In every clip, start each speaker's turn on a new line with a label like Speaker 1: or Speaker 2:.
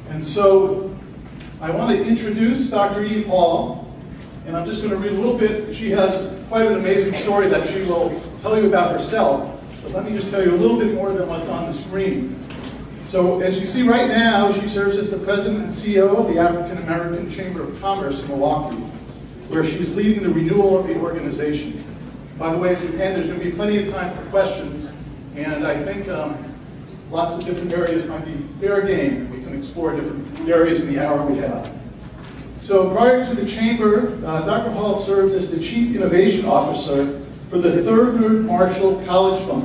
Speaker 1: And so I want to introduce Dr. Eve Hall, and I'm just going to read a little bit. She has quite an amazing story that she will tell you about herself, but let me just tell you a little bit more than what's on the screen. So as you see right now, she serves as the president and CEO of the African American Chamber of Commerce in Milwaukee, where she's leading the renewal of the organization. By the way, at the end, there's going to be plenty of time for questions, and I think lots of different areas might be fair game. We can explore different areas in the hour we have. So prior to the Chamber, Dr. Hall served as the Chief Innovation Officer for the Thurgood Marshall College Fund,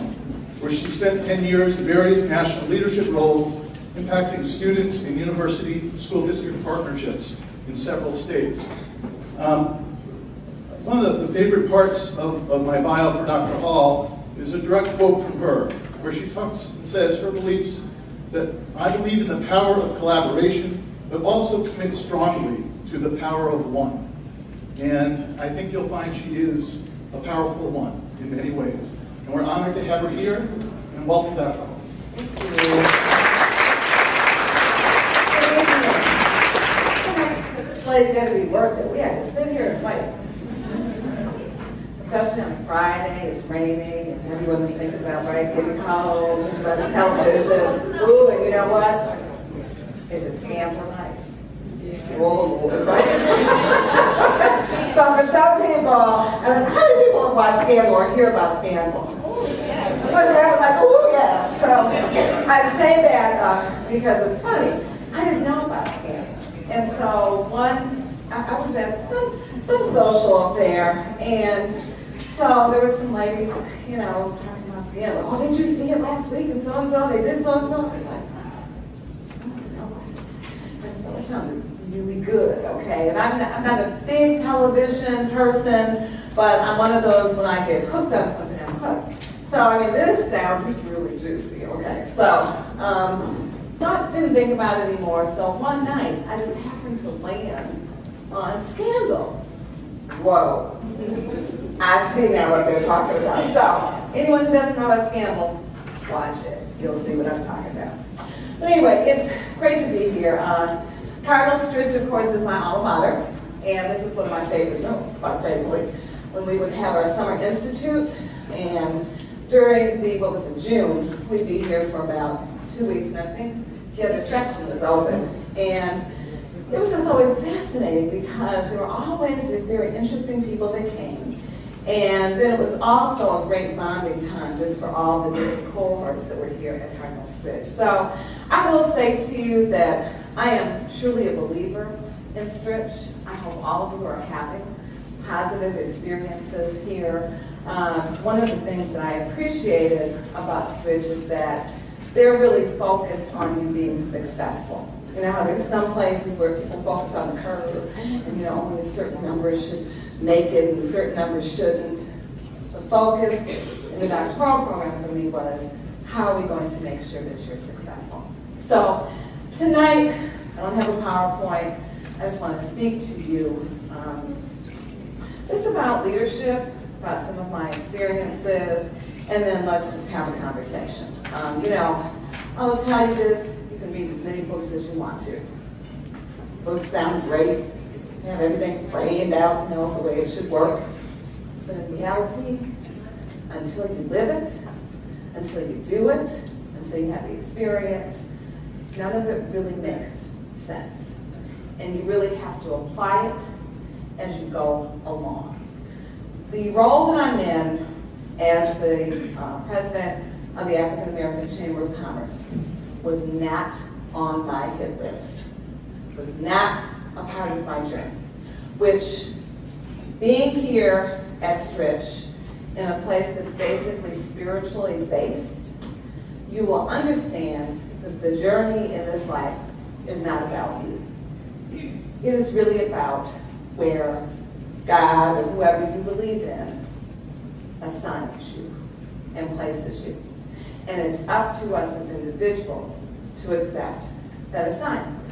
Speaker 1: where she spent 10 years in various national leadership roles impacting students in university school district partnerships in several states. One of the favorite parts of my bio for Dr. Hall is a direct quote from her, where she talks and says her beliefs that I believe in the power of collaboration, but also commit strongly to the power of one. And I think you'll find she is a powerful one in many ways. And we're honored to have her here, and welcome Dr. Hall.
Speaker 2: Thank you. This lady got to be worth it. We had to sit here and wait. Especially on Friday, it's raining, and everyone's thinking about getting home, about the television. Ooh, and you know what? Is it Scandal night? Oh, Lord, right? So for some people, how many people watch Scandal or hear about Scandal? Listen, I was like, oh yeah. So I say that because it's funny. I didn't know about Scandal. And so I was at some social affair, and so there were some ladies, talking about Scandal. Oh, did you see it last week? And so, they did so-and-so. I was like, I don't know. And so it sounded really good, okay? And I'm not a big television person, but I'm one of those, when I get hooked on something, I'm hooked. So, this sounds really juicy, okay? So, didn't think about it anymore. So one night, I just happened to land on Scandal. Whoa. I see now what they're talking about. So, anyone who doesn't know about Scandal, watch it. You'll see what I'm talking about. But anyway, it's great to be here. Cardinal Stritch, of course, is my alma mater, and this is one of my favorite rooms, quite frankly, when we would have our summer institute, and during June, we'd be here for about 2 weeks, and I think the other section was open. And it was just always fascinating because there were always these very interesting people that came. And then it was also a great bonding time just for all the different cohorts that were here at Cardinal Stritch. So I will say to you that I am truly a believer in Stritch. I hope all of you are having positive experiences here. One of the things that I appreciated about Stritch is that they're really focused on you being successful. You know how there's some places where people focus on the curve, and only a certain number should make it and certain numbers shouldn't. The focus in the doctoral program for me was, how are we going to make sure that you're successful? So tonight, I don't have a PowerPoint. I just want to speak to you just about leadership, about some of my experiences, and then let's just have a conversation. I will tell you this, you can read as many books as you want to. Books sound great, you have everything framed out, the way it should work. But in reality, until you live it, until you do it, until you have the experience, none of it really makes sense. And you really have to apply it as you go along. The role that I'm in as the president of the African American Chamber of Commerce was not on my hit list, was not a part of my dream, which being here at Stritch in a place that's basically spiritually based, you will understand that the journey in this life is not about you. It is really about where God or whoever you believe in assigns you and places you. And it's up to us as individuals to accept that assignment.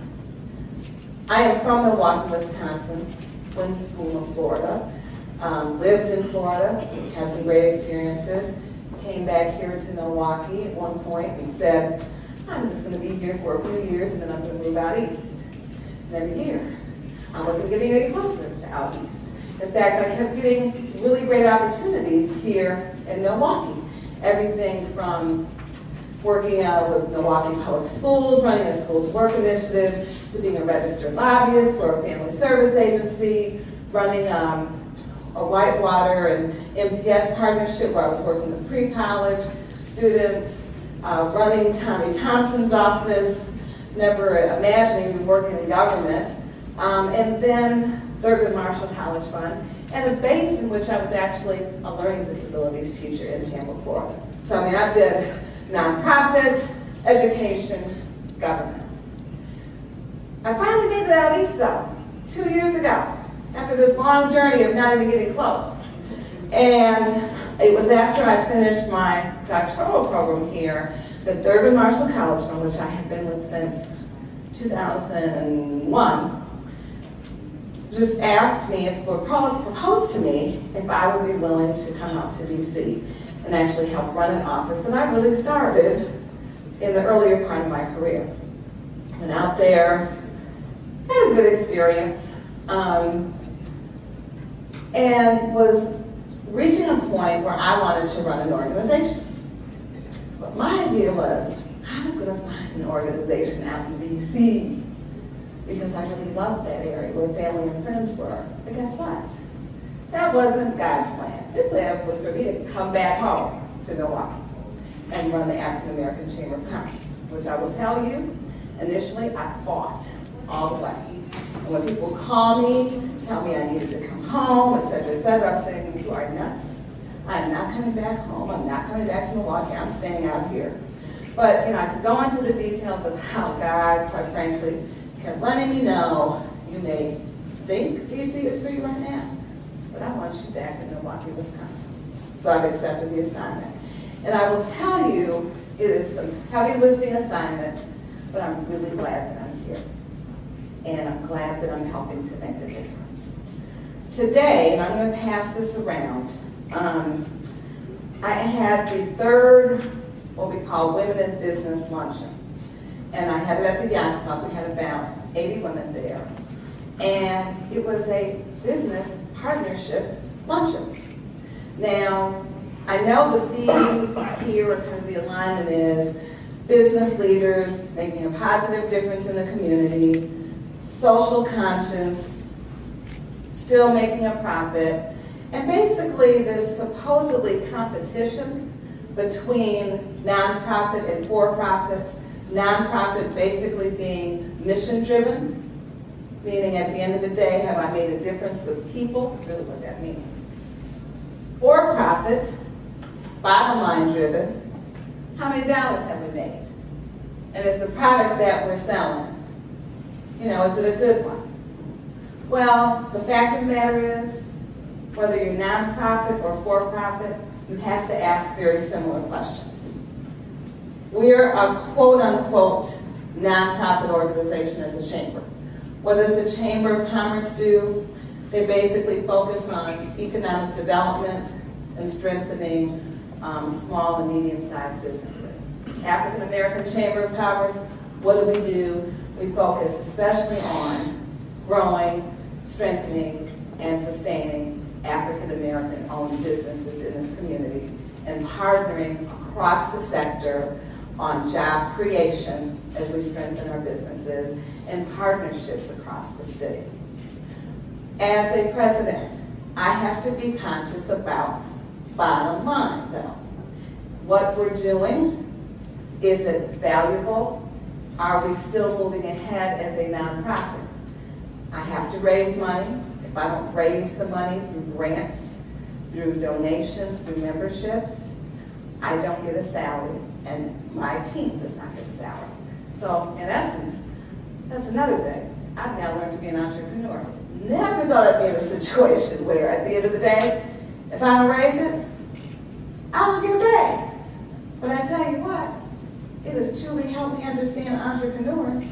Speaker 2: I am from Milwaukee, Wisconsin, went to school in Florida, lived in Florida, had some great experiences, came back here to Milwaukee at one point and said, I'm just going to be here for a few years and then I'm going to move out east. And every year, I wasn't getting any closer to out east. In fact, I kept getting really great opportunities here in Milwaukee. Everything from working with Milwaukee Public Schools, running a schools work initiative, to being a registered lobbyist for a family service agency, running a Whitewater and MPS partnership where I was working with pre-college students, running Tommy Thompson's office, never imagining even working in government, and then Thurgood Marshall College Fund, and a base in which I was actually a learning disabilities teacher in Tampa, Florida. So I mean, I've been nonprofit, education, government. I finally made it out east though, 2 years ago, after this long journey of not even getting close. And it was after I finished my doctoral program here that Thurgood Marshall College Fund, which I have been with since 2001, just asked me, proposed to me, if I would be willing to come out to DC and actually help run an office. And I really started in the earlier part of my career. Went out there, had a good experience, and was reaching a point where I wanted to run an organization. But my idea was, I was going to find an organization out in DC because I really loved that area where family and friends were. But guess what? That wasn't God's plan. His plan was for me to come back home to Milwaukee and run the African American Chamber of Commerce, which I will tell you, initially I fought all the way. And when people call me, tell me I needed to come home, et cetera, I'm saying, you are nuts. I'm not coming back home. I'm not coming back to Milwaukee. I'm staying out here. But, I could go into the details of how God, quite frankly, kept letting me know, you may think DC is for you right now, but I want you back in Milwaukee, Wisconsin. So I've accepted the assignment. And I will tell you, it is a heavy lifting assignment, but I'm really glad that I'm here. And I'm glad that I'm helping to make the difference. Today, and I'm going to pass this around, I had the third, what we call Women in Business Luncheon. And I had it at the Yacht Club. We had about 80 women there. And it was a business partnership luncheon. Now, I know the theme here, or kind of the alignment is business leaders making a positive difference in the community, social conscience, still making a profit, and basically this supposedly competition between nonprofit and for-profit, nonprofit basically being mission-driven, meaning at the end of the day, have I made a difference with people? That's really what that means. For-profit, bottom-line driven, how many dollars have we made? And it's the product that we're selling. Is it a good one? Well, the fact of the matter is, whether you're nonprofit or for-profit, you have to ask very similar questions. We're a quote-unquote nonprofit organization as a chamber. What does the Chamber of Commerce do? They basically focus on economic development and strengthening small and medium-sized businesses. African American Chamber of Commerce, what do? We focus especially on growing, strengthening, and sustaining African American owned businesses in this community and partnering across the sector on job creation as we strengthen our businesses and partnerships across the city. As a president, I have to be conscious about bottom line though. What we're doing, is it valuable? Are we still moving ahead as a nonprofit? I have to raise money. If I don't raise the money through grants, through donations, through memberships, I don't get a salary, and my team does not get a salary. So, in essence, that's another thing. I've now learned to be an entrepreneur. Never thought I'd be in a situation where, at the end of the day, if I don't raise it, I don't get paid. But I tell you what, it has truly helped me understand entrepreneurs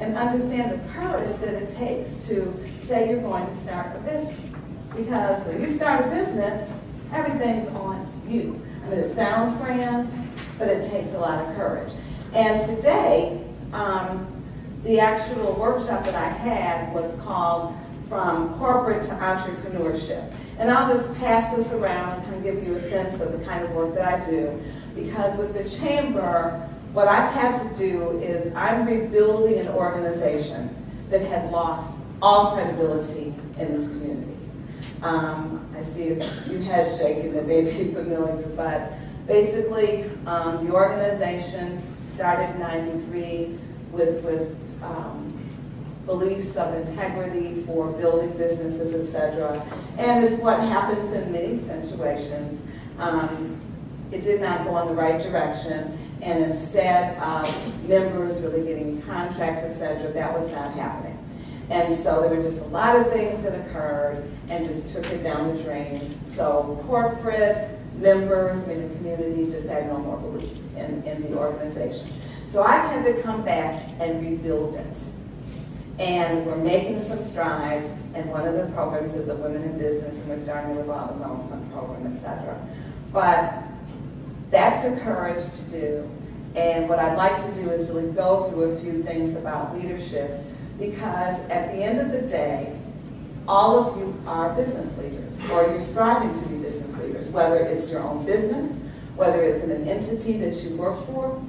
Speaker 2: and understand the courage that it takes to say you're going to start a business. Because when you start a business, everything's on you. I mean, it sounds grand, but it takes a lot of courage. And today, the actual workshop that I had was called From Corporate to Entrepreneurship. And I'll just pass this around and kind of give you a sense of the kind of work that I do. Because with the Chamber, what I've had to do is I'm rebuilding an organization that had lost all credibility in this community. I see a few heads shaking that may be familiar, but basically the organization started in '93 with beliefs of integrity for building businesses, etc. And it's what happens in many situations. It did not go in the right direction, and instead of members really getting contracts, etc., that was not happening. And so there were just a lot of things that occurred and just took it down the drain. So corporate members, the community just had no more belief in the organization. So I had to come back and rebuild it. And we're making some strides, and one of the programs is a Women in Business, and we're starting a revolving loan fund program, etc. But that's encouraged to do. And what I'd like to do is really go through a few things about leadership, because at the end of the day, all of you are business leaders, or you're striving to be business leaders, whether it's your own business, whether it's in an entity that you work for.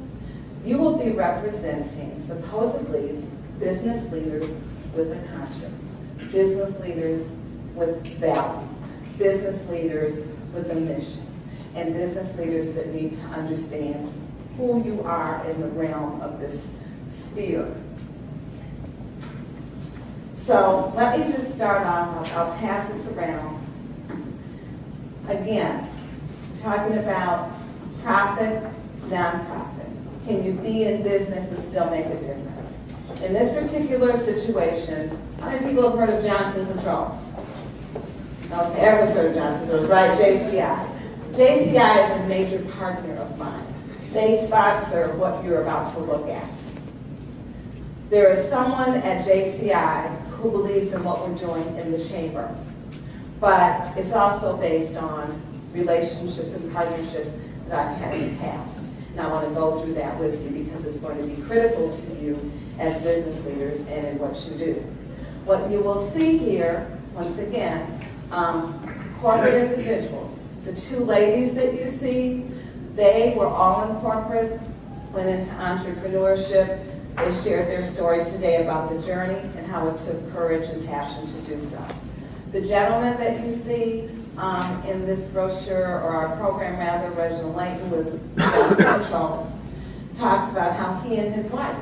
Speaker 2: You will be representing, supposedly, business leaders with a conscience, business leaders with value, business leaders with a mission, and business leaders that need to understand who you are in the realm of this sphere. So let me just start off, I'll pass this around. Again, talking about profit, nonprofit. Can you be in business and still make a difference? In this particular situation, how many people have heard of Johnson Controls? Okay, everyone's heard of Johnson Controls, right? JCI. JCI is a major partner of mine. They sponsor what you're about to look at. There is someone at JCI who believes in what we're doing in the Chamber, but it's also based on relationships and partnerships that I've had in the past. And I want to go through that with you because it's going to be critical to you as business leaders and in what you do. What you will see here, once again, corporate individuals. The two ladies that you see, they were all in corporate, went into entrepreneurship. They shared their story today about the journey and how it took courage and passion to do so. The gentleman that you see in this brochure, or our program rather, Reginald Layton with Controls, talks about how he and his wife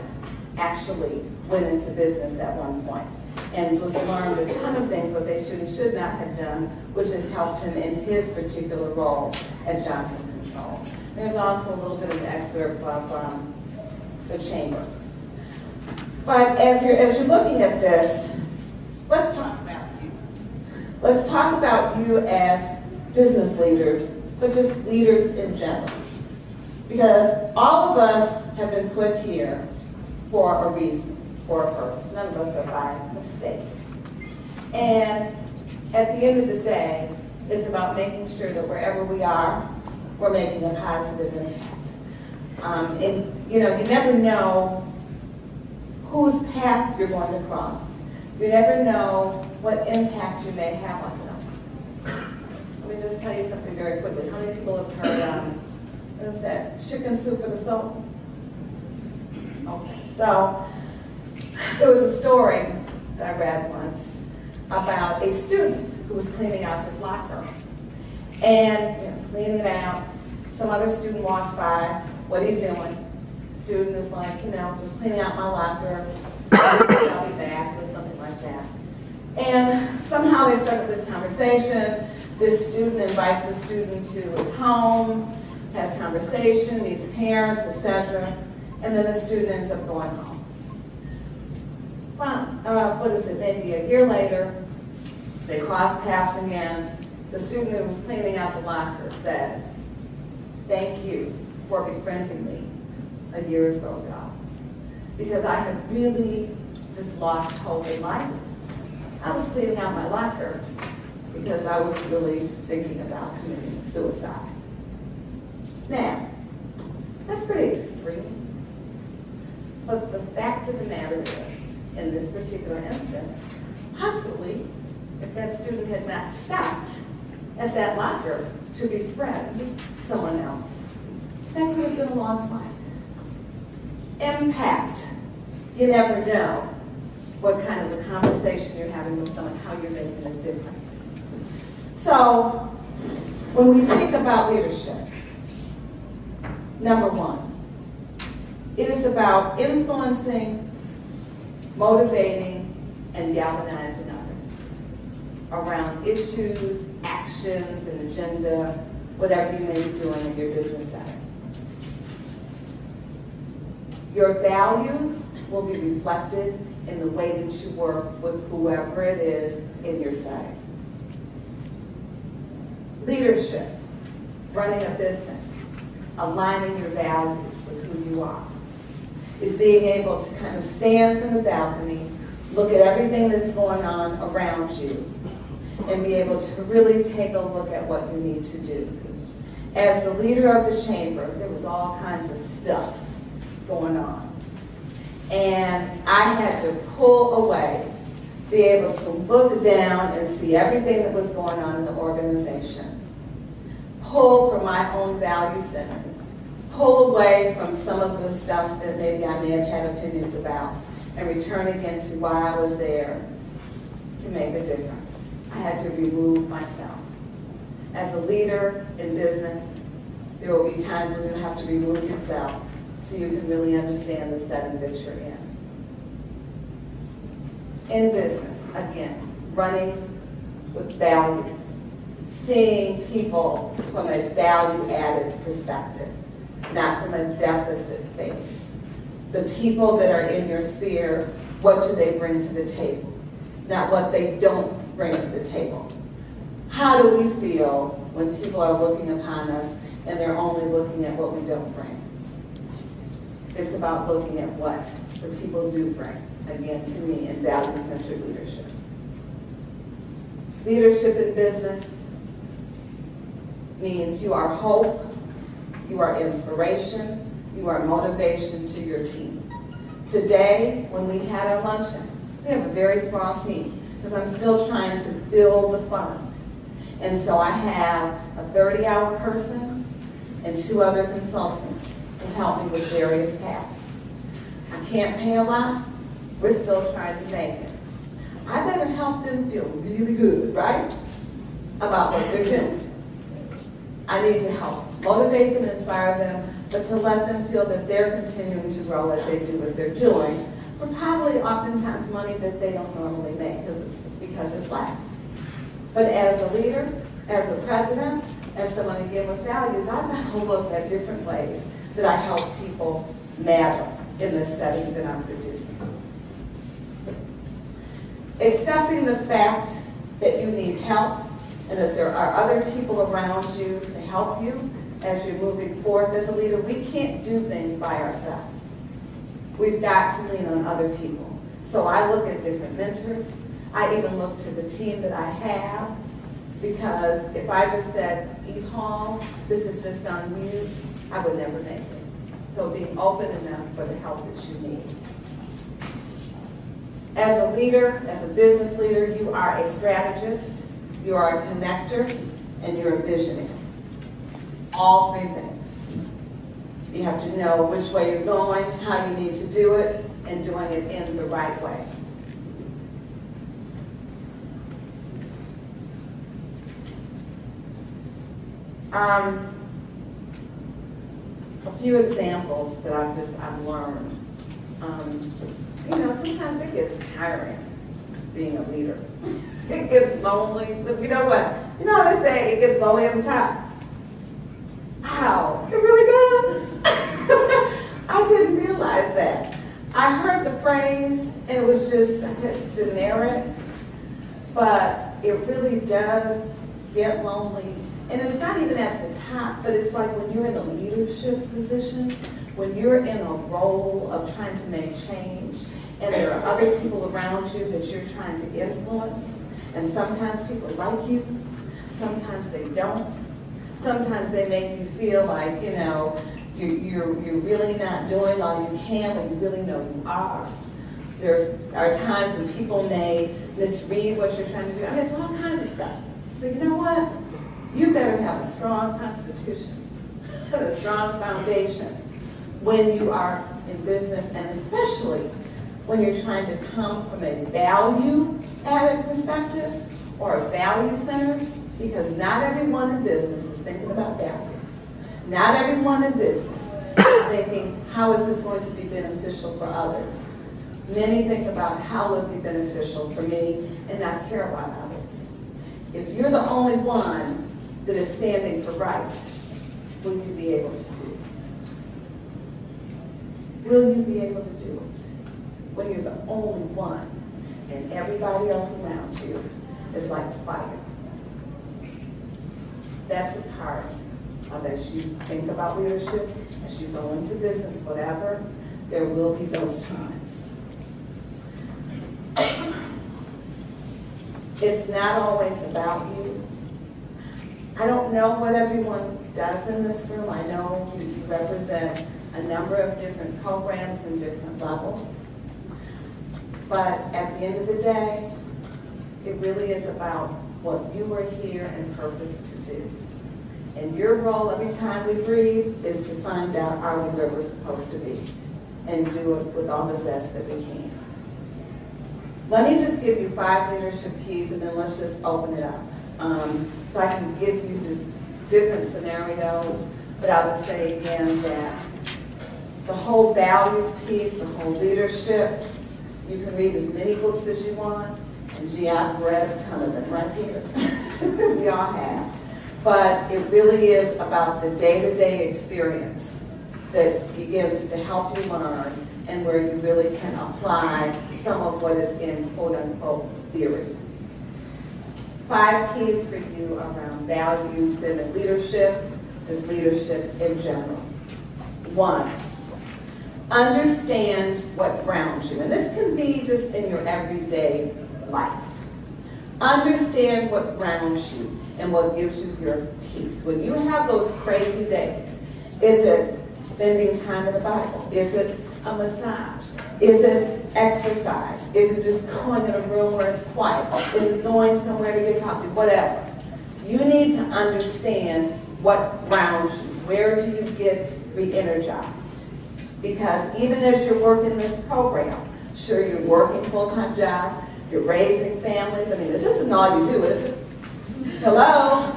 Speaker 2: actually went into business at one point and just learned a ton of things, what they should and should not have done, which has helped him in his particular role at Johnson Controls. There's also a little bit of an excerpt of the Chamber. But as you're looking at this, let's talk about you. Let's talk about you as business leaders, but just leaders in general. Because all of us have been put here for a reason, for a purpose. None of us are by mistake. And at the end of the day, it's about making sure that wherever we are, we're making a positive impact. And you never know whose path you're going to cross. You never know what impact you may have on someone. Let me just tell you something very quickly. How many people have heard, what is that, chicken soup for the soul? Okay, so there was a story that I read once about a student who was cleaning out his locker. And cleaning it out, some other student walks by, what are you doing? Student is like, just cleaning out my locker, I'll be back, or something like that. And somehow they started this conversation. This student invites the student to his home, has conversation, meets parents, etc. And then the student ends up going home. Well, maybe a year later, they cross paths again. The student who was cleaning out the locker says, "Thank you for befriending me a year or so ago, because I had really just lost hope in life. I was cleaning out my locker because I was really thinking about committing suicide." Now, that's pretty extreme. But the fact of the matter is, in this particular instance, possibly, if that student had not stopped at that locker to befriend someone else, that could have been a lost life. Impact. You never know what kind of a conversation you're having with someone, how you're making a difference. So, when we think about leadership, number one, it is about influencing, motivating, and galvanizing others around issues, actions, an agenda, whatever you may be doing in your business setting. Your values will be reflected in the way that you work with whoever it is in your setting. Leadership, running a business, aligning your values with who you are, is being able to kind of stand from the balcony, look at everything that's going on around you, and be able to really take a look at what you need to do. As the leader of the chamber, there was all kinds of stuff going on. And I had to pull away, be able to look down and see everything that was going on in the organization, pull from my own value centers, pull away from some of the stuff that maybe I may have had opinions about, and return again to why I was there to make a difference. I had to remove myself. As a leader in business, there will be times when you have to remove yourself so you can really understand the setting that you're in. In business, again, running with values, seeing people from a value-added perspective, not from a deficit base. The people that are in your sphere, what do they bring to the table? Not what they don't bring to the table. How do we feel when people are looking upon us and they're only looking at what we don't bring? It's about looking at what the people do bring, again, to me, in value-centered leadership. Leadership in business means you are hope, you are inspiration, you are motivation to your team. Today, when we had our luncheon, we have a very small team because I'm still trying to build the fund. And so I have a 30-hour person and 2 other consultants who help me with various tasks. I can't pay a lot. We're still trying to make it. I better help them feel really good, right? About what they're doing. I need to help motivate them, inspire them, but to let them feel that they're continuing to grow as they do what they're doing for probably oftentimes money that they don't normally make because it's less. But as a leader, as a president, as someone again with values, I've got to look at different ways that I help people matter in the setting that I'm producing. Accepting the fact that you need help and that there are other people around you to help you as you're moving forward as a leader. We can't do things by ourselves. We've got to lean on other people. So I look at different mentors. I even look to the team that I have, because if I just said, Paul, this is just on you, I would never make it. So being open enough for the help that you need. As a leader, as a business leader, you are a strategist, you are a connector, and you're a visionary. All 3 things. You have to know which way you're going, how you need to do it, and doing it in the right way. A few examples that I've learned. Sometimes it gets tiring being a leader. It gets lonely. But you know what? You know what they say, it gets lonely at the top. Wow, it really does. I didn't realize that. I heard the phrase, and it was just, I guess, generic, but it really does get lonely. And it's not even at the top, but it's like when you're in a leadership position, when you're in a role of trying to make change, and there are other people around you that you're trying to influence, and sometimes people like you, sometimes they don't. Sometimes they make you feel like, You're really not doing all you can when you really know you are. There are times when people may misread what you're trying to do. I mean, it's all kinds of stuff. So you know what? You better have a strong constitution, a strong foundation when you are in business, and especially when you're trying to come from a value-added perspective or a value center, because not everyone in business is thinking about values. Not everyone in business is thinking, how is this going to be beneficial for others? Many think about how will it be beneficial for me and not care about others. If you're the only one that is standing for right, will you be able to do it? Will you be able to do it when you're the only one and everybody else around you is like fire? That's a part of, as you think about leadership, as you go into business, whatever, there will be those times. It's not always about you. I don't know what everyone does in this room. I know you represent a number of different programs and different levels. But at the end of the day, it really is about what you are here and purpose to do. And your role every time we breathe is to find out, are we where we're supposed to be? And do it with all the zest that we can. Let me just give you 5 leadership keys, and then let's just open it up. So I can give you just different scenarios, but I'll just say again that the whole values piece, the whole leadership, you can read as many books as you want, and gee, I've read a ton of them, right, Peter? We all have. But it really is about the day-to-day experience that begins to help you learn and where you really can apply some of what is in quote-unquote theory. 5 keys for you around values and leadership, just leadership in general. 1, understand what grounds you. And this can be just in your everyday life. Understand what grounds you and what gives you your peace. When you have those crazy days, is it spending time in the Bible? Is it a massage? Is it exercise? Is it just going in a room where it's quiet? Is it going somewhere to get coffee? Whatever. You need to understand what grounds you. Where do you get re-energized? Because even as you're working this program, sure, you're working full-time jobs, you're raising families. I mean, this isn't all you do, is it? Hello?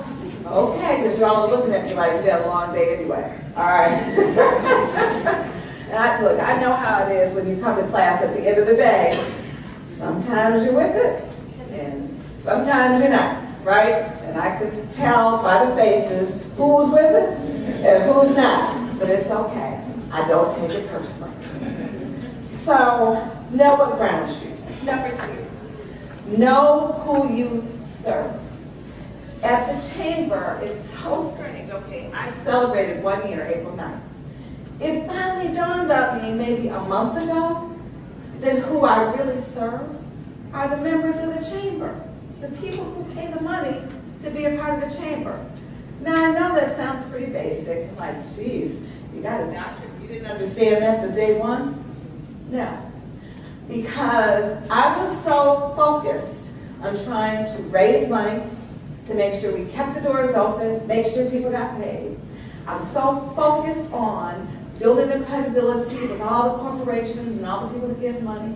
Speaker 2: Okay, because you're all looking at me like you had a long day anyway. All right. And look, I know how it is when you come to class at the end of the day. Sometimes you're with it, and sometimes you're not, right? And I could tell by the faces who's with it and who's not. But it's okay. I don't take it personally. So, know what grounds you. Number 2, know who you serve. At the chamber, it's so strange. Okay, I celebrated 1 year, April 9th. It finally dawned on me maybe a month ago that who I really serve are the members of the chamber, the people who pay the money to be a part of the chamber. Now, I know that sounds pretty basic, like, geez, you got a doctorate. You didn't understand that the day one? No. Because I was so focused on trying to raise money, to make sure we kept the doors open, make sure people got paid. I'm so focused on building the credibility with all the corporations and all the people that give money.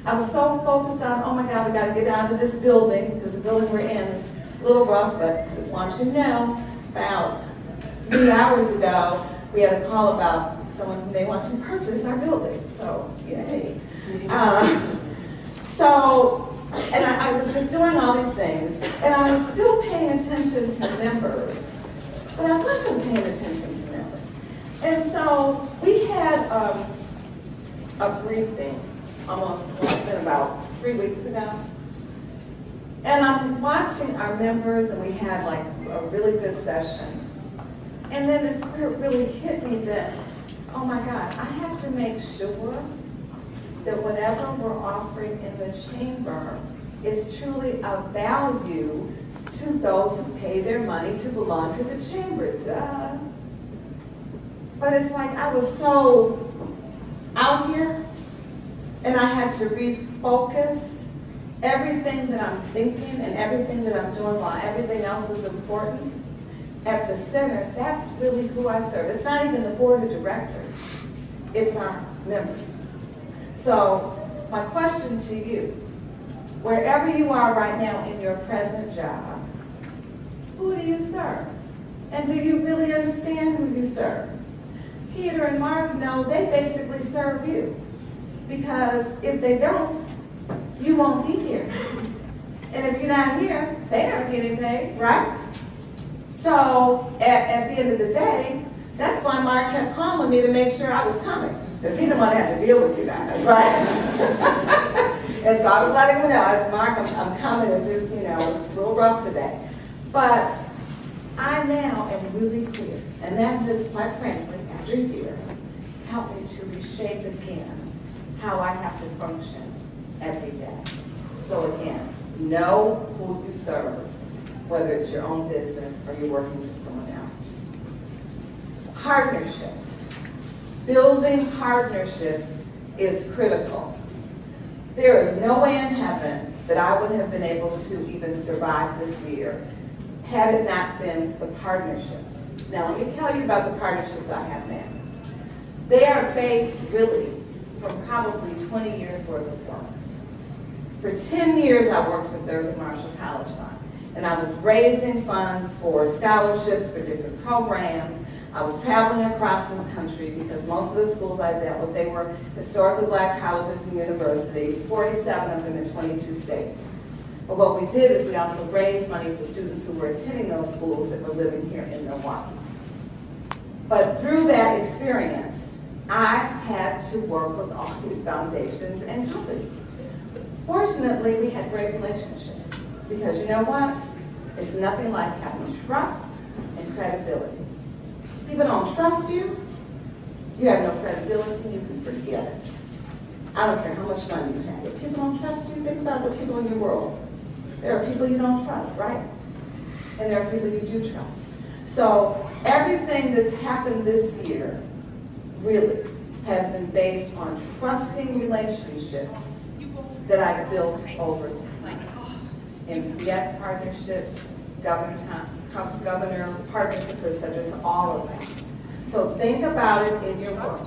Speaker 2: I was so focused on, oh my God, we got to get down to this building, because the building we're in is a little rough, but just want you to know, about 3 hours ago, we had a call about someone who may want to purchase our building. So, yay. And I was just doing all these things, and I was still paying attention to members, but I wasn't paying attention to members. And so we had a briefing it's been about 3 weeks ago. And I'm watching our members, and we had like a really good session. And then it really hit me that, oh my God, I have to make sure that whatever we're offering in the chamber is truly of value to those who pay their money to belong to the chamber. Duh. But it's like I was so out here, and I had to refocus everything that I'm thinking and everything that I'm doing while everything else is important. At the center, that's really who I serve. It's not even the board of directors. It's our members. So my question to you, wherever you are right now in your present job, who do you serve? And do you really understand who you serve? Peter and Martha know they basically serve you. Because if they don't, you won't be here. And if you're not here, they aren't getting paid, right? So at the end of the day, that's why Mark kept calling me to make sure I was coming. Because he didn't want to have to deal with you guys, right? And so I was letting him know, I said, Mark, I'm coming. It's just, it's a little rough today. But I now am really clear. And that has, quite frankly, after a year, helped me to reshape again how I have to function every day. So again, know who you serve, whether it's your own business or you're working for someone else. Partnerships. Building partnerships is critical. There is no way in heaven that I would have been able to even survive this year had it not been the partnerships. Now let me tell you about the partnerships I have now. They are based really from probably 20 years worth of work. For 10 years I worked for Thurgood Marshall College Fund, and I was raising funds for scholarships for different programs. I was traveling across this country because most of the schools I dealt with, they were historically black colleges and universities, 47 of them in 22 states. But what we did is we also raised money for students who were attending those schools that were living here in Milwaukee. But through that experience, I had to work with all these foundations and companies. Fortunately, we had great relationships because you know what? It's nothing like having trust and credibility. People don't trust you, you have no credibility, you can forget it. I don't care how much money you have. If people don't trust you, think about the people in your world. There are people you don't trust, right? And there are people you do trust. So everything that's happened this year really has been based on trusting relationships that I've built over time. MPS partnerships, governor partnerships, etc., all of that. So think about it in your work.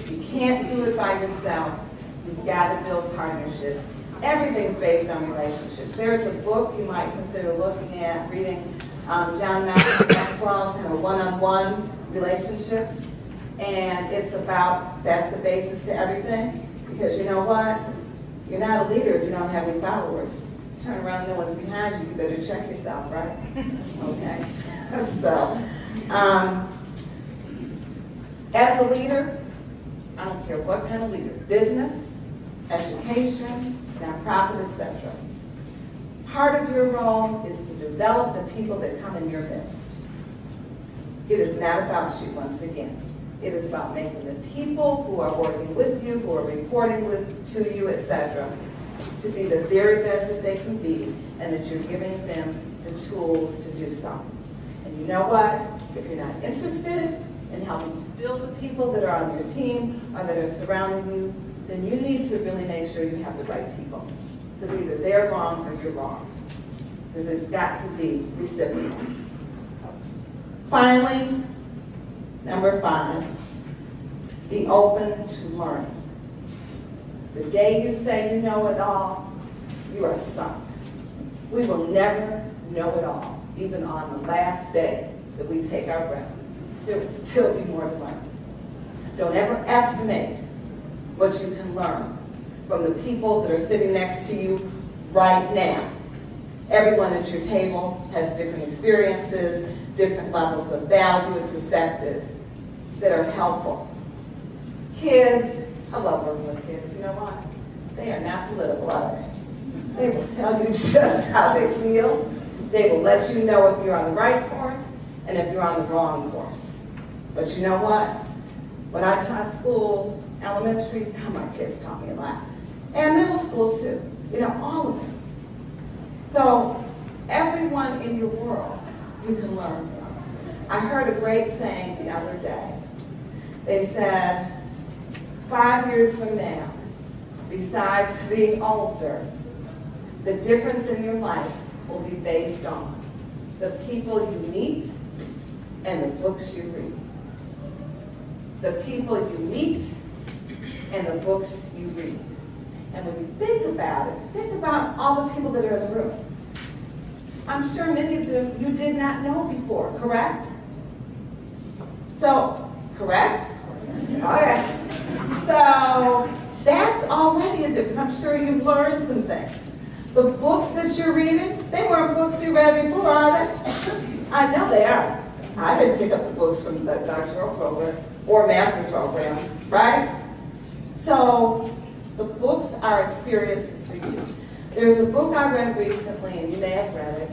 Speaker 2: You can't do it by yourself. You've got to build partnerships. Everything's based on relationships. There's a book you might consider looking at, reading John Maxwell's kind of one-on-one relationships. And it's about, that's the basis to everything. Because you know what? You're not a leader if you don't have any followers. Turn around and no one's behind you, you better check yourself, right? Okay. So, as a leader, I don't care what kind of leader, business, education, nonprofit, etc. Part of your role is to develop the people that come in your midst. It is not about you, once again. It is about making the people who are working with you, who are reporting to you, etc., to be the very best that they can be, and that you're giving them the tools to do so. And you know what? If you're not interested in helping to build the people that are on your team or that are surrounding you, then you need to really make sure you have the right people. Because either they're wrong or you're wrong. Because it's got to be reciprocal. Finally, number 5, be open to learning. The day you say you know it all, you are sunk. We will never know it all, even on the last day that we take our breath. There will still be more to learn. Don't ever estimate what you can learn from the people that are sitting next to you right now. Everyone at your table has different experiences, different levels of value and perspectives that are helpful. Kids, I love working with kids. You know why? They are not political, are they? They will tell you just how they feel. They will let you know if you're on the right course and if you're on the wrong course. But you know what? When I taught school, elementary, my kids taught me a lot. And middle school too. All of them. So everyone in your world you can learn from. I heard a great saying the other day They said, 5 years from now, besides being older, the difference in your life will be based on the people you meet and the books you read. The people you meet and the books you read. And when you think about it, think about all the people that are in the room. I'm sure many of them you did not know before, correct? So, correct? Okay. So, that's already a difference. I'm sure you've learned some things. The books that you're reading, they weren't books you read before, are they? I know they are. I didn't pick up the books from the doctoral program or master's program, right? So, the books are experiences for you. There's a book I read recently, and you may have read it.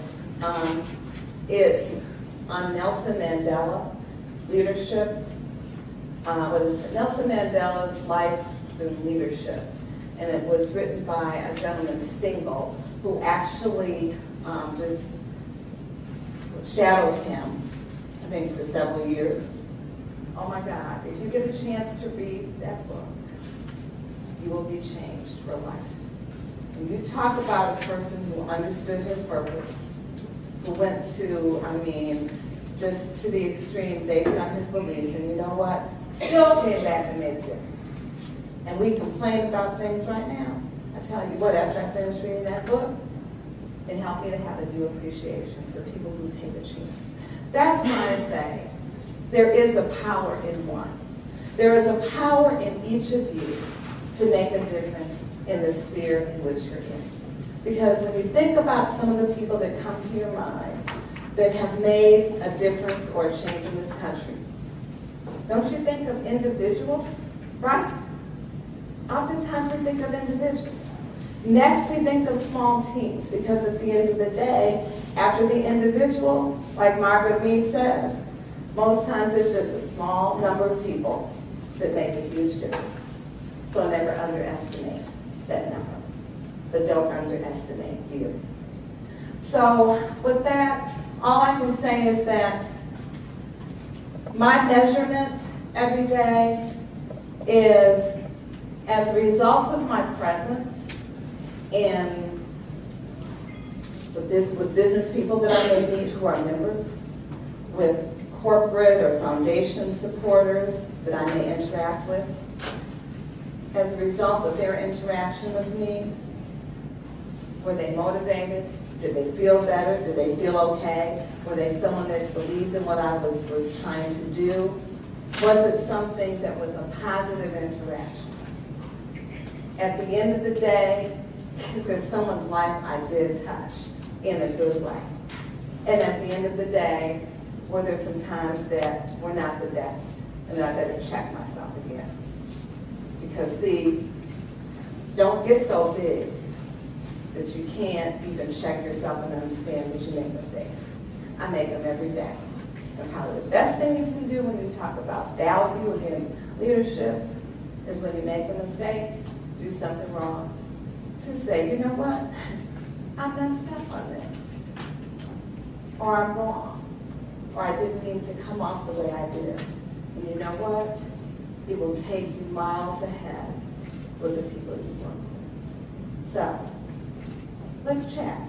Speaker 2: It's on Nelson Mandela, leadership. What is it? Nelson Mandela's Life Through Leadership. And it was written by a gentleman, Stingel, who actually just shadowed him, I think, for several years. Oh my God, if you get a chance to read that book, you will be changed for life. When you talk about a person who understood his purpose, who went to, just to the extreme based on his beliefs, and you know what? Still came back and made a difference. And we complain about things right now. I tell you what, after I finished reading that book, it helped me to have a new appreciation for people who take a chance. That's why I say there is a power in one. There is a power in each of you to make a difference in the sphere in which you're in. Because when you think about some of the people that come to your mind that have made a difference or a change in this country, don't you think of individuals, right? Oftentimes we think of individuals. Next we think of small teams, because at the end of the day, after the individual, like Margaret Mead says, most times it's just a small number of people that make a huge difference. So never underestimate that number, but don't underestimate you. So with that, all I can say is that my measurement every day is as a result of my presence in with business people that I may meet who are members, with corporate or foundation supporters that I may interact with. As a result of their interaction with me, were they motivated? Did they feel better? Did they feel okay? Were they someone that believed in what I was trying to do? Was it something that was a positive interaction? At the end of the day, is there someone's life I did touch in a good way? And at the end of the day, were there some times that were not the best? And I better check myself again. Because see, don't get so big that you can't even check yourself and understand that you make mistakes. I make them every day. And probably the best thing you can do when you talk about value and leadership is when you make a mistake, do something wrong, just say, you know what, I messed up on this. Or I'm wrong. Or I didn't mean to come off the way I did. And you know what? It will take you miles ahead with the people you work with. So, let's chat.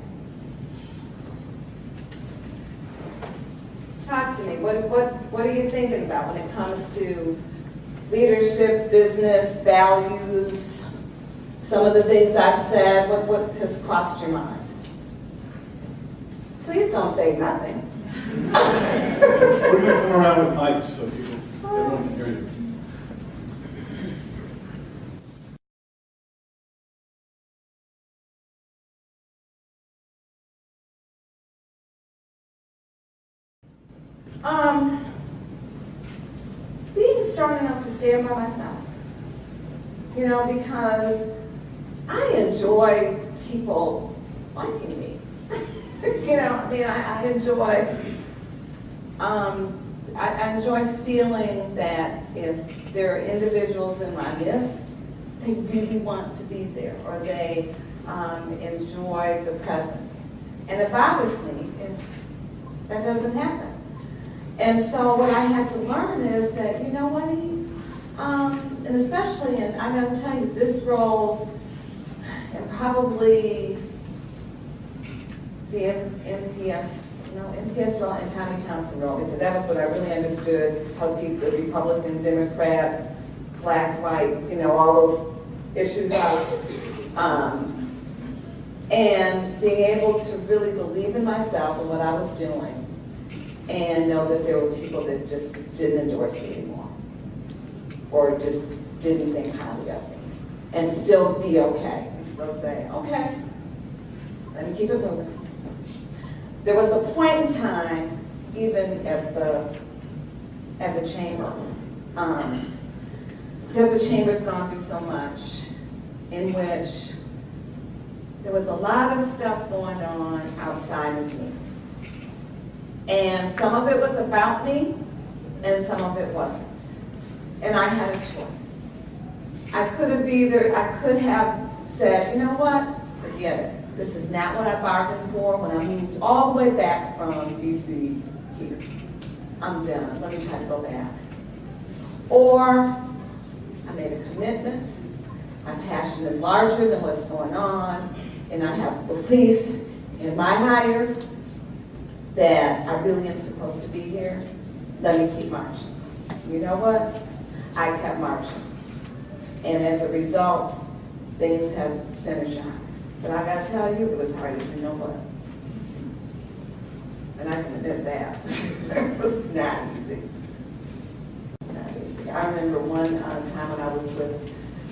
Speaker 2: Talk to me. What are you thinking about when it comes to leadership, business, values, some of the things I've said? What has crossed your mind? Please don't say nothing.
Speaker 1: We're going to come around with mics so everyone can hear you.
Speaker 2: Being strong enough to stand by myself, because I enjoy people liking me. I enjoy, I enjoy feeling that if there are individuals in my midst, they really want to be there, or they enjoy the presence. And it bothers me if that doesn't happen. And so what I had to learn is that, you know what, And especially, and I gotta tell you, this role, and probably the MPS role and Tommy Thompson role, because that was what I really understood, how deep the Republican, Democrat, black, white, all those issues are. And being able to really believe in myself and what I was doing, and know that there were people that just didn't endorse me anymore, or just didn't think highly of me, and still be okay, and still say, okay, let me keep it moving. There was a point in time, even at the chamber, because the chamber's gone through so much, in which there was a lot of stuff going on outside of me. And some of it was about me, and some of it wasn't. And I had a choice. I could have said, you know what, forget it. This is not what I bargained for when I moved all the way back from DC here. I'm done, let me try to go back. Or I made a commitment. My passion is larger than what's going on, and I have belief in my higher that I really am supposed to be here. Let me keep marching. You know what? I kept marching. And as a result, things have synergized. But I gotta tell you, it was hard as you know what. And I can admit that. It was not easy. It's not easy. I remember one time when I was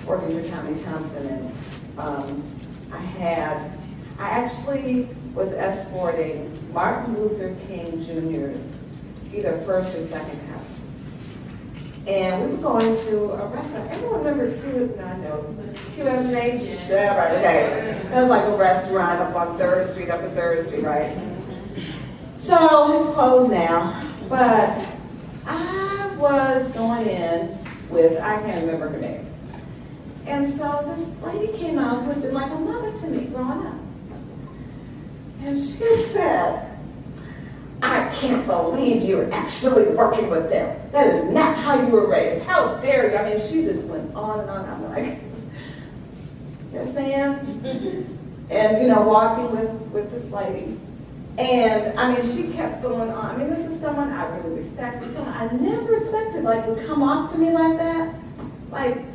Speaker 2: working for Tommy Thompson, and I actually was escorting Martin Luther King Jr.'s either first or second cousin. And we were going to a restaurant. Everyone remember QMH? Yeah, right, okay. It was like a restaurant up on 3rd Street, right? So it's closed now, but I was going in with, I can't remember her name. And so this lady came out who had been like a mother to me growing up. And she said, I can't believe you're actually working with them. That is not how you were raised. How dare you? I mean, she just went on and on. I'm like, yes, ma'am. And, walking with this lady. And, I mean, she kept going on. I mean, this is someone I really respected. Someone I never expected, would come off to me like that. Right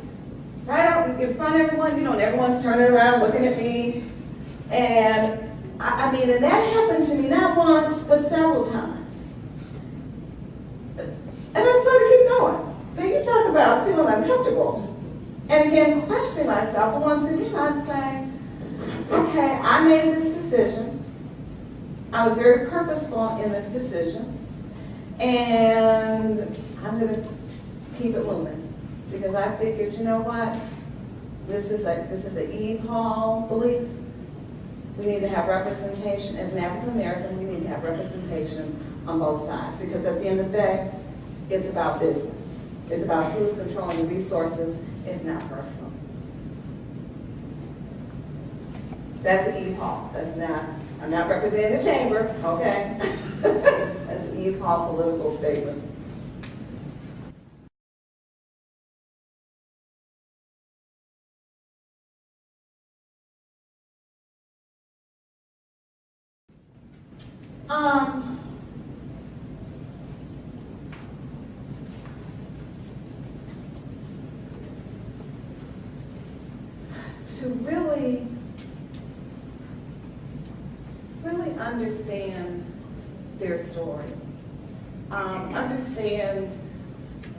Speaker 2: out in front of everyone, and everyone's turning around looking at me. And I mean, and that happened to me not once, but several times. And I started to keep going. Now you talk about feeling uncomfortable. And again, questioning myself. And once again, I say, okay, I made this decision. I was very purposeful in this decision. And I'm going to keep it moving. Because I figured, you know what? This is an Eve Hall belief. We need to have representation. As an African American, we need to have representation on both sides. Because at the end of the day, it's about business. It's about who's controlling the resources. It's not personal. That's the Eve Hall. I'm not representing the chamber, okay? That's an Eve Hall political statement. To really understand their story, understand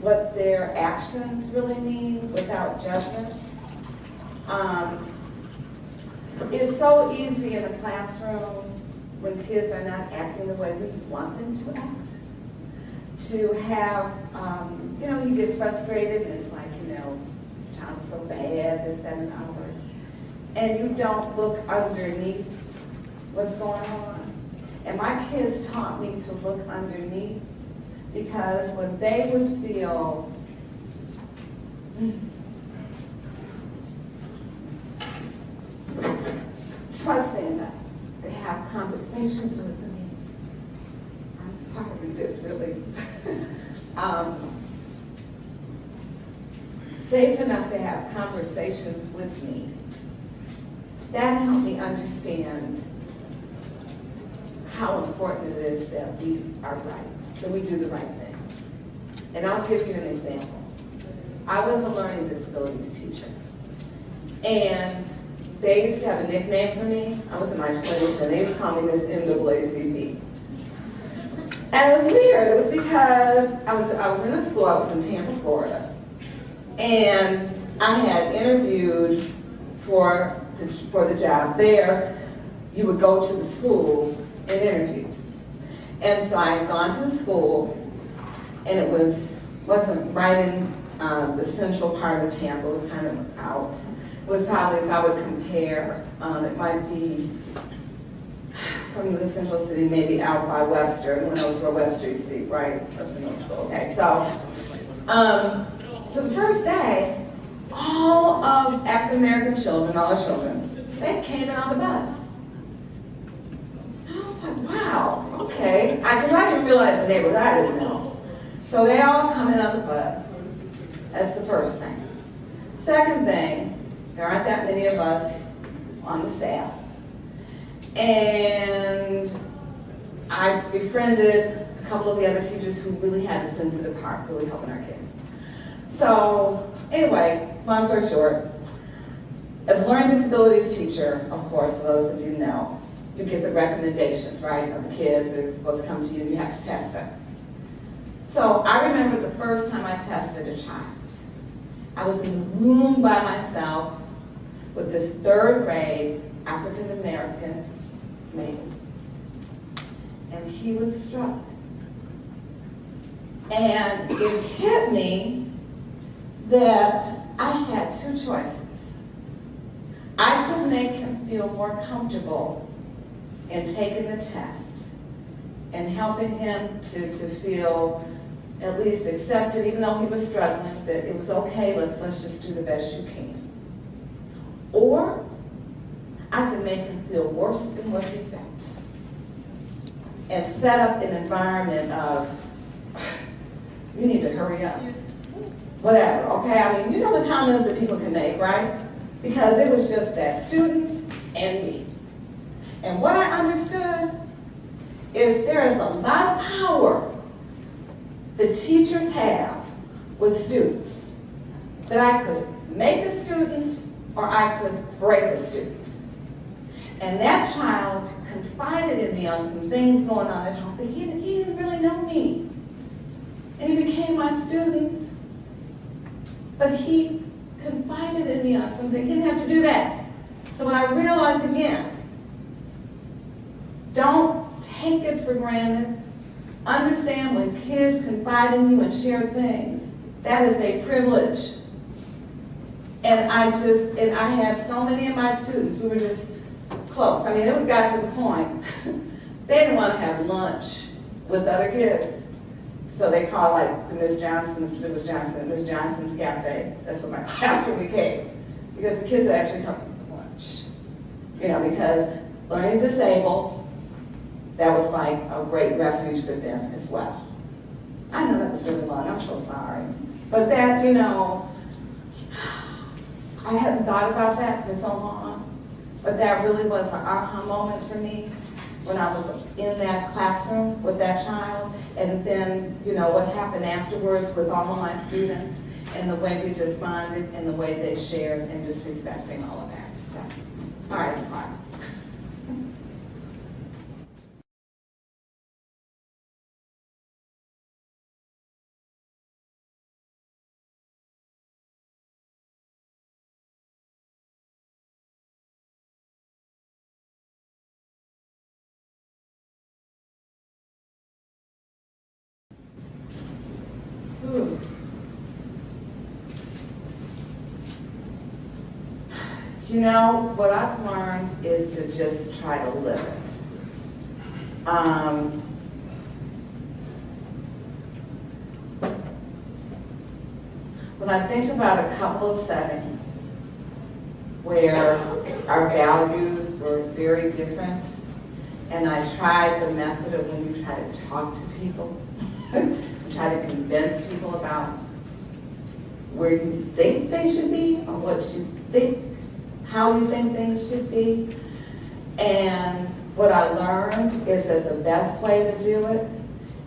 Speaker 2: what their actions really mean without judgment. It's so easy in a classroom when kids are not acting the way we want them to act, to have, you get frustrated and it's like, this child's so bad, this, that, and the other. And you don't look underneath what's going on. And my kids taught me to look underneath, because when they would feel trusting them, they have conversations with me. I'm sorry, just really. safe enough to have conversations with me, that helped me understand how important it is that we are right, that we do the right things. And I'll give you an example. I was a learning disabilities teacher, and they used to have a nickname for me. I was in my 20s, and they used to call me Miss NAACP. And it was weird. It was because I was in a school. I was in Tampa, Florida, and I had interviewed for the job there. You would go to the school and interview, and so I had gone to the school, and it wasn't right in the central part of Tampa. It was kind of out. It was probably, if I would compare, it might be from the central city, maybe out by Webster. Who knows where Webster used to be, right? Webster Middle School. Okay, so the first day, all of African American children, all the children, they came in on the bus. And I was like, wow, okay. Because I didn't realize the neighborhood, I didn't know. So they all come in on the bus. That's the first thing. Second thing, there aren't that many of us on the staff. And I befriended a couple of the other teachers who really had a sensitive heart, really helping our kids. So anyway, long story short, as a learning disabilities teacher, of course, for those of you who know, you get the recommendations, right, of the kids that are supposed to come to you and you have to test them. So I remember the first time I tested a child. I was in the room by myself with this third grade African American male. And he was struggling. And it hit me that I had two choices. I could make him feel more comfortable in taking the test and helping him to feel at least accepted, even though he was struggling, that it was okay, let's just do the best you can. Or I could make him feel worse than what he felt and set up an environment of, you need to hurry up. Whatever, okay? I mean, you know the comments that people can make, right? Because it was just that student and me. And what I understood is there is a lot of power that teachers have with students, that I could make a student or I could break a student. And that child confided in me on some things going on at home that he didn't really know me. And he became my student, but he confided in me on something. He didn't have to do that. So when I realized again, don't take it for granted. Understand when kids confide in you and share things, that is a privilege. And I had so many of my students, we were just close. I mean, it got to the point, they didn't want to have lunch with other kids. So they called like the Miss Johnson's, it was Johnson, Miss Johnson's Cafe. That's what my classroom became. Because the kids would actually come for lunch. You know, because learning disabled, that was like a great refuge for them as well. I know that was really long, I'm so sorry. But that, you know, I hadn't thought about that for so long. But that really was an aha moment for me when I was in that classroom with that child. And then, you know, what happened afterwards with all of my students and the way we just bonded and the way they shared and just respecting all of that. So, all right, bye. You know, what I've learned is to just try to live it. When I think about a couple of settings where our values were very different, and I tried the method of when you try to talk to people, try to convince people about where you think they should be, or what you think, how you think things should be. And what I learned is that the best way to do it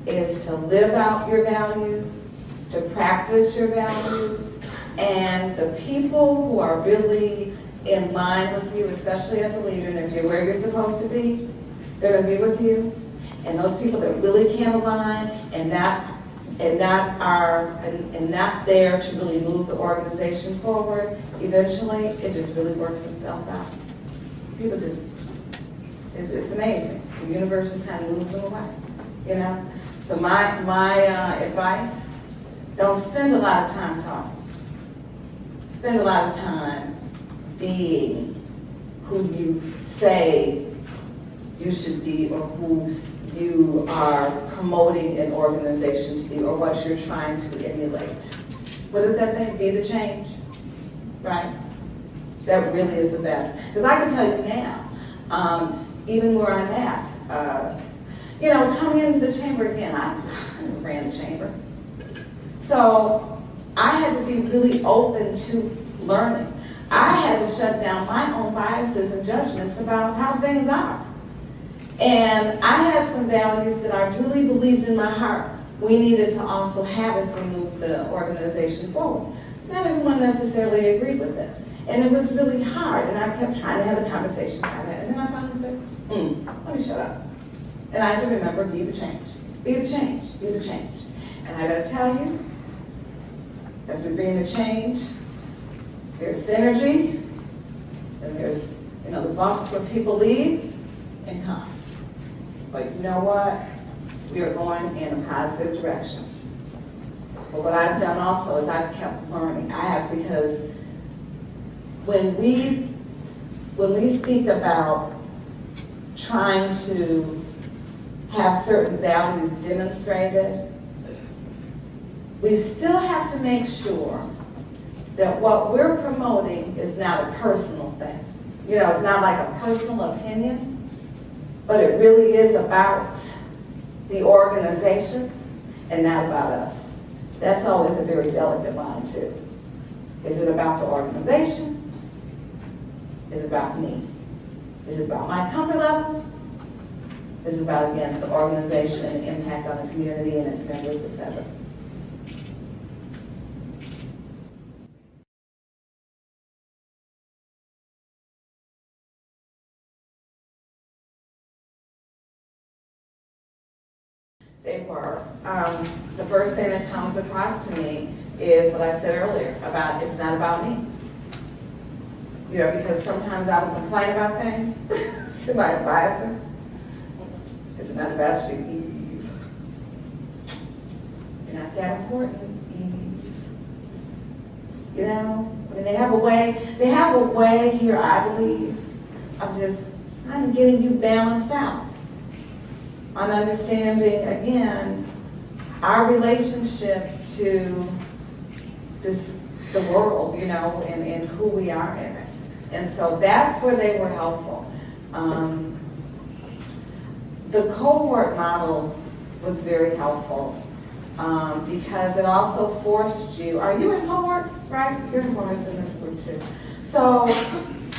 Speaker 2: is to live out your values, to practice your values, and the people who are really in line with you, especially as a leader, and if you're where you're supposed to be, they're going to be with you. And those people that really can't align and not there to really move the organization forward, eventually it just really works themselves out. People just, it's amazing. The universe just kind of moves them away, you know? So my advice, don't spend a lot of time talking. Spend a lot of time being who you say you should be, or who you are promoting an organization to be, or what you're trying to emulate. What is that thing? Be the change, right? That really is the best. Because I can tell you now, even where I'm at, you know, coming into the chamber again, I never ran the chamber. So I had to be really open to learning. I had to shut down my own biases and judgments about how things are. And I had some values that I really believed in my heart we needed to also have as we moved the organization forward. Not everyone necessarily agreed with it. And it was really hard, and I kept trying to have a conversation about it. And then I finally said, let me shut up. And I had to remember, be the change. Be the change. Be the change. And I gotta tell you, as we bring the change, there's synergy, and there's, you know, the bumps where people leave and come. But you know what? We are going in a positive direction. But what I've done also is I've kept learning. I have, because when we speak about trying to have certain values demonstrated, we still have to make sure that what we're promoting is not a personal thing. You know, it's not like a personal opinion, but it really is about the organization and not about us. That's always a very delicate line too. Is it about the organization? Is it about me? Is it about my comfort level? Is it about, again, the organization and the impact on the community and its members, etc.? They were. The first thing that comes across to me is what I said earlier about it's not about me. You know, because sometimes I would complain about things to my advisor. It's not about you, Eve. You're not that important, Eve. You know, I mean, they have a way here, I believe, of just kind of getting you balanced out. On understanding, again, our relationship to the world, you know, and who we are in it. And so that's where they were helpful. The cohort model was very helpful because it also forced you, are you in cohorts, right? You're in cohorts in this group too. So,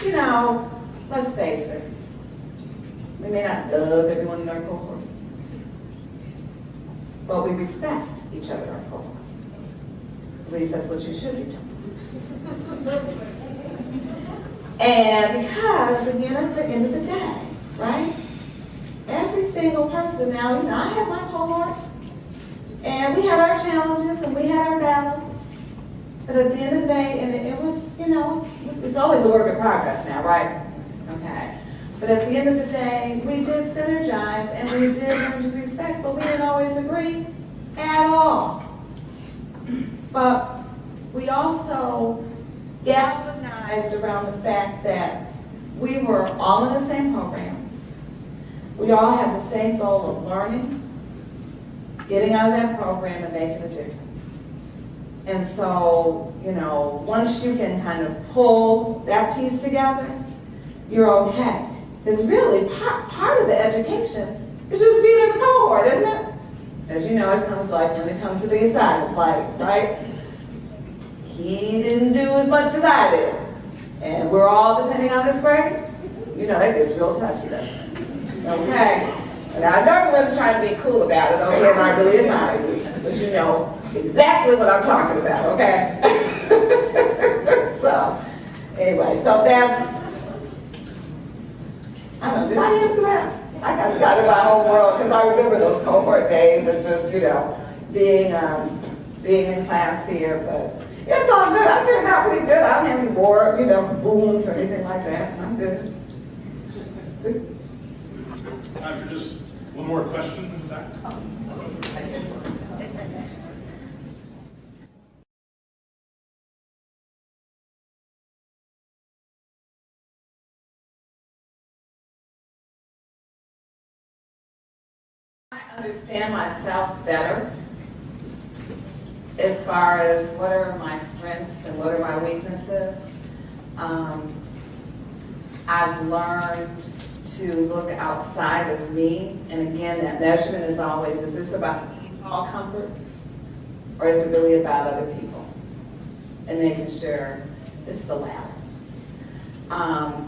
Speaker 2: you know, let's face it, we may not love everyone in our cohort, but we respect each other in our cohort. At least that's what you should be doing. And because, again, at the end of the day, right? Every single person now, you know, I had my cohort, and we had our challenges and we had our battles. But at the end of the day, and it was, you know, it's always a work in progress now, right? Okay. But at the end of the day, we did synergize and we did learn to respect, but we didn't always agree at all. But we also galvanized around the fact that we were all in the same program. We all had the same goal of learning, getting out of that program and making a difference. And so, you know, once you can kind of pull that piece together, you're okay. Because really, part of the education is just being in the cohort, isn't it? As you know, it comes like, when it comes to the assignments, like, right? he didn't do as much as I did. And we're all depending on this grade. You know, that gets real touchy, doesn't it? Okay? And I never was trying to be cool about it, okay, and I really admire you. But you know exactly what I'm talking about, okay? So, anyway, so that's, I don't know, did I answer that? I got in my own world, because I remember those cohort days and just, you know, being in class here, but it's all good. I turned out pretty good. I don't have any more, you know, wounds or anything like that. I'm good.
Speaker 1: Time for just one more question in the back.
Speaker 2: I understand myself better as far as what are my strengths and what are my weaknesses. I've learned to look outside of me, and again, that measurement is always, is this about all comfort, or is it really about other people? And making sure it's the latter. I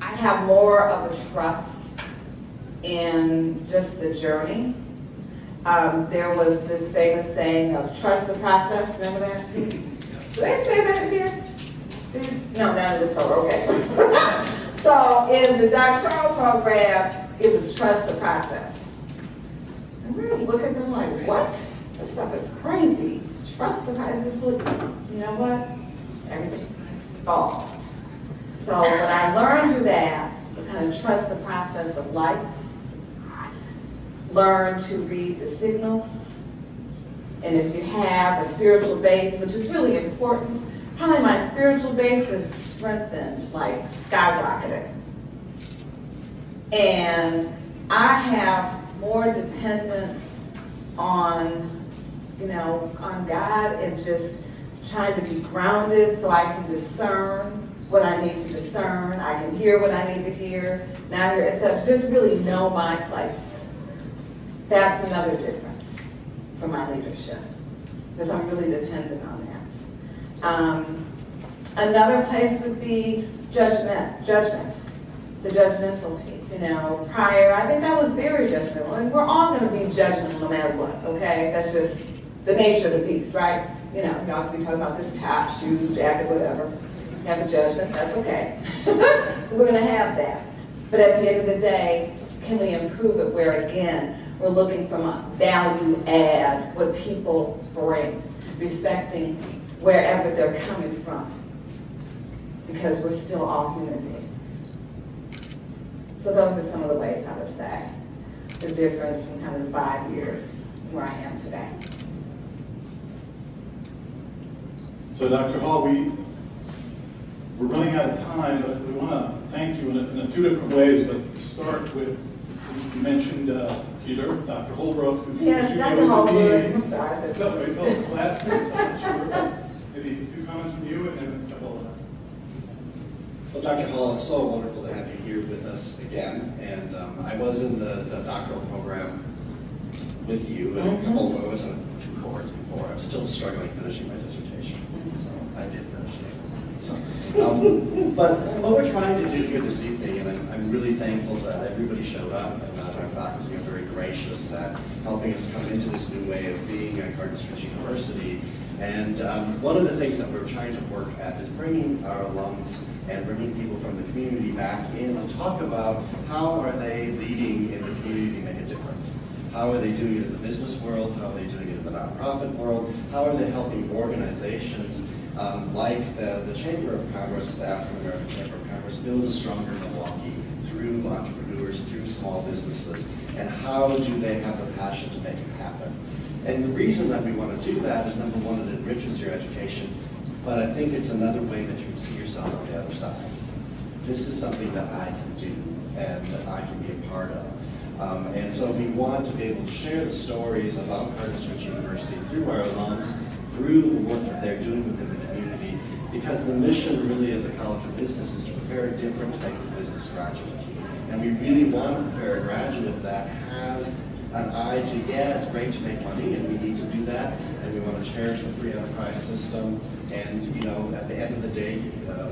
Speaker 2: have more of a trust in just the journey. There was this famous saying of trust the process, remember that? Did they say that here? No, none of this program, okay. So in the doctoral program, it was trust the process. And we look at them like, what? This stuff is crazy. Trust the process. You know what? Everything evolved. So what I learned through that was kind of trust the process of life. Learn to read the signals. And if you have a spiritual base, which is really important, probably my spiritual base is strengthened, like skyrocketed. And I have more dependence on, you know, on God and just trying to be grounded so I can discern what I need to discern. I can hear what I need to hear. Now hear except just really know my place. That's another difference for my leadership, because I'm really dependent on that. Another place would be judgment, the judgmental piece. You know, prior, I think I was very judgmental, and we're all going to be judgmental no matter what, okay? That's just the nature of the beast, right? You know, y'all could be talking about this top, shoes, jacket, whatever. You have a judgment, that's okay. We're going to have that. But at the end of the day, can we improve it where, again, we're looking from a value add, what people bring, respecting wherever they're coming from, because we're still all human beings. So those are some of the ways I would say the difference from kind of the 5 years where I am today.
Speaker 1: So Dr. Hall, we're running out of time, but we want to thank you in two different ways, but start with, you mentioned Peter, Dr. Holbrook, who
Speaker 2: Yes, Dr. Holbrook. I'm sorry, I said
Speaker 1: last year, so maybe 2 comments from you and then a couple of us.
Speaker 3: Well, Dr. Hall, it's so wonderful to have you here with us again. And I was in the doctoral program with you, and a couple of, I was in 2 cohorts before. I'm still struggling finishing my dissertation, so I did finish it. So, but what we're trying to do here this evening, and I'm really thankful that everybody showed up, and that our faculty are very gracious at helping us come into this new way of being at Cardinals Ridge University. And one of the things that we're trying to work at is bringing our alums and bringing people from the community back in to talk about how are they leading in the community to make a difference. How are they doing it in the business world? How are they doing it in the nonprofit world? How are they helping organizations like the Chamber of Commerce, the African American Chamber of Commerce, build a stronger Milwaukee through entrepreneurs, through small businesses, and how do they have the passion to make it happen? And the reason that we want to do that is, number one, it enriches your education, but I think it's another way that you can see yourself on the other side. This is something that I can do and that I can be a part of. And so we want to be able to share the stories about Cardinals Ridge University through our alums, through the work that they're doing within the community, because the mission really of the College of Business is to prepare a different type of business graduate. And we really want to prepare a graduate that has an eye to, yeah, it's great to make money and we need to do that, and we want to cherish the free enterprise system. And, you know, at the end of the day,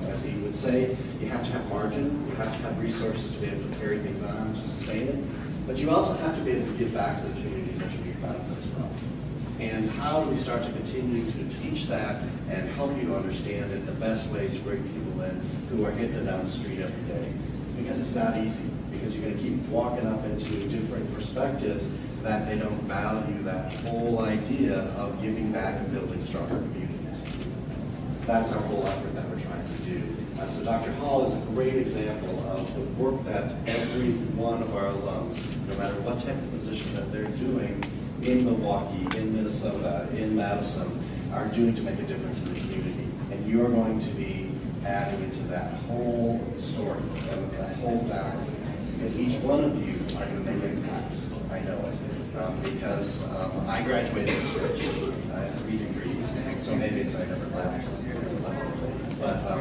Speaker 3: as he would say, you have to have margin, you have to have resources to be able to carry things on, to sustain it, but you also have to be able to give back to the communities that you reap benefits from. And how do we start to continue to teach that and help you to understand it, the best ways to bring people in who are hitting it down the street every day? Because it's not easy, because you're going to keep walking up into different perspectives that they don't value that whole idea of giving back and building stronger communities. That's our whole effort that we're trying to do. So Dr. Hall is a great example of the work that every one of our alums, no matter what type of position that they're doing in Milwaukee, in Minnesota, in Madison, are doing to make a difference in the community. And you're going to be adding into that whole story, that whole fabric, because each one of you are going to make impacts. I know it. Because I graduated from Stritch. I have 3 degrees, so maybe it's I never left. But I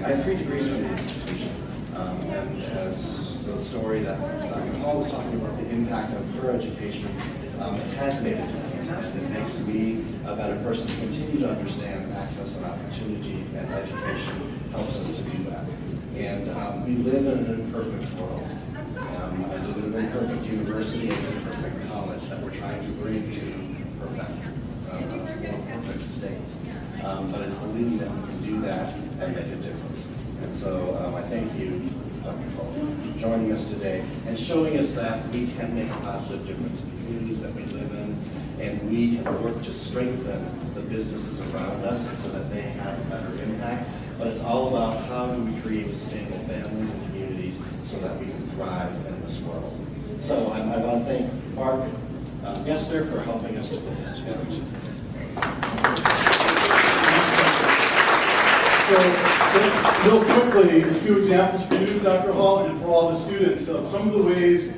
Speaker 3: have 3 degrees from the institution. And as the story that Dr. Hall was talking about, the impact of her education, it has made a difference. And it makes me a better person to continue to understand access and opportunity, and education helps us to do that. And we live in an imperfect world. I live in an imperfect university and an imperfect college that we're trying to bring to perfect state. But it's believing that we can do that and make a difference. And so I thank you, Dr. Hall, for joining us today and showing us that we can make a positive difference in the communities that we live in, and we can work to strengthen the businesses around us so that they have a better impact. But it's all about how do we create sustainable families and communities so that we can thrive in this world. So I want to thank Mark Gester for helping us to put this together.
Speaker 1: So just real quickly, a few examples for you, Dr. Hall, and for all the students of some of the ways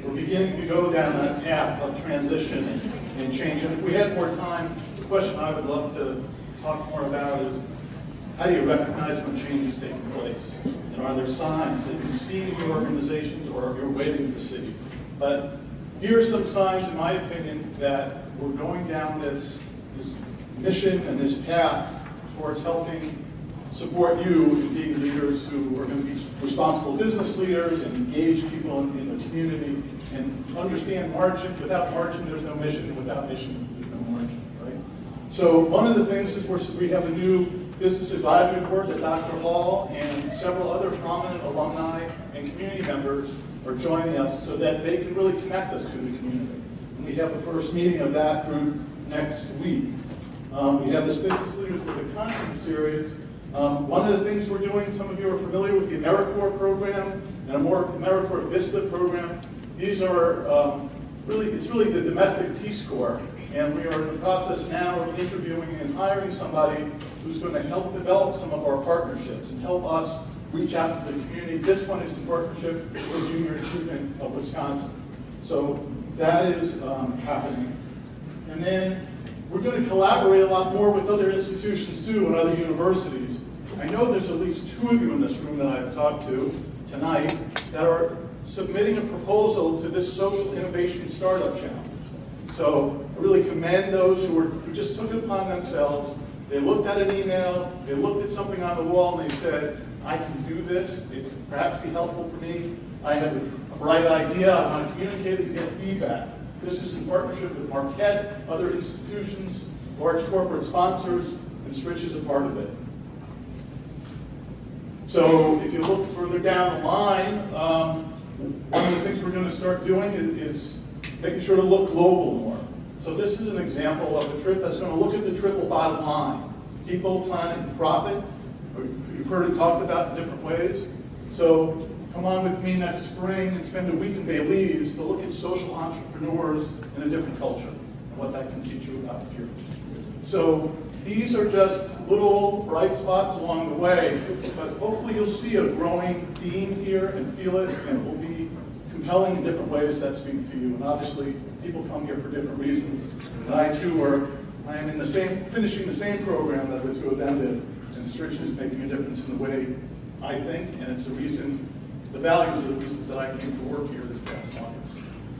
Speaker 1: we're beginning to go down that path of transition and change. And if we had more time, the question I would love to talk more about is, how do you recognize when change is taking place? And are there signs that you see in your organizations or you're waiting to see? But here are some signs, in my opinion, that we're going down this mission and this path towards helping support you in being leaders who are going to be responsible business leaders and engage people in the community and understand margin. Without margin, there's no mission. Without mission, there's no margin, right? So one of the things is we have a new business advisory board that Dr. Hall and several other prominent alumni and community members are joining us so that they can really connect us to the community. And we have the first meeting of that group next week. We have this Business Leaders with a Conscience series. One of the things we're doing, some of you are familiar with the AmeriCorps program and a more AmeriCorps Vista program. These are it's really the domestic Peace Corps, and we are in the process now of interviewing and hiring somebody who's going to help develop some of our partnerships and help us reach out to the community. This one is the partnership with Junior Achievement of Wisconsin. So that is happening. And then we're going to collaborate a lot more with other institutions too and other universities. I know there's at least 2 of you in this room that I've talked to tonight that are submitting a proposal to this Social Innovation Startup Challenge. So I really commend those who just took it upon themselves. They looked at an email, they looked at something on the wall, and they said, I can do this, it could perhaps be helpful for me. I have a bright idea, I want to communicate and get feedback. This is in partnership with Marquette, other institutions, large corporate sponsors, and Stritch is a part of it. So if you look further down the line, one of the things we're going to start doing is making sure to look global more. So this is an example of a trip that's going to look at the triple bottom line: people, planet, and profit. You've heard it talked about in different ways. So come on with me next spring and spend a week in Belize to look at social entrepreneurs in a different culture and what that can teach you about the future. So these are just little bright spots along the way, but hopefully you'll see a growing theme here and feel it, and it will be compelling in different ways that speak to you. And obviously, people come here for different reasons. And I am in finishing the same program that the 2 of them did, and Stritch is making a difference in the way I think, and it's the values are the reasons that I came to work here this past August.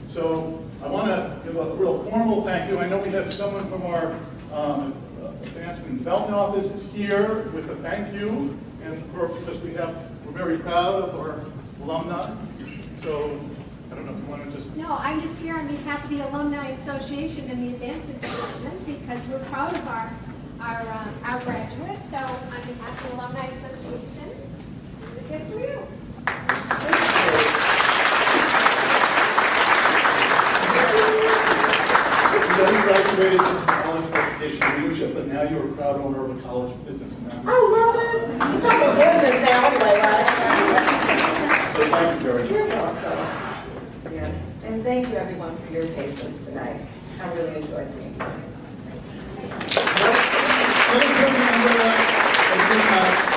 Speaker 1: So I want to give a real formal thank you. I know we have someone from our Advancement Development Office is here with a thank you, and because we're very proud of our alumni. So I don't know if you want to just.
Speaker 4: No, I'm just here on behalf of the Alumni Association and the Advancement Department because we're proud of our graduates. So on behalf of the Alumni Association, here's a gift for you.
Speaker 1: You know, you graduated from College of Education Leadership, but now you're a proud owner of a college of business and management.
Speaker 2: I love it. It's like a business now anyway, right?
Speaker 1: So thank you very much.
Speaker 2: You're welcome. Yeah, and thank you everyone for your patience tonight. I really enjoyed being here.
Speaker 1: Thank you, Andrea.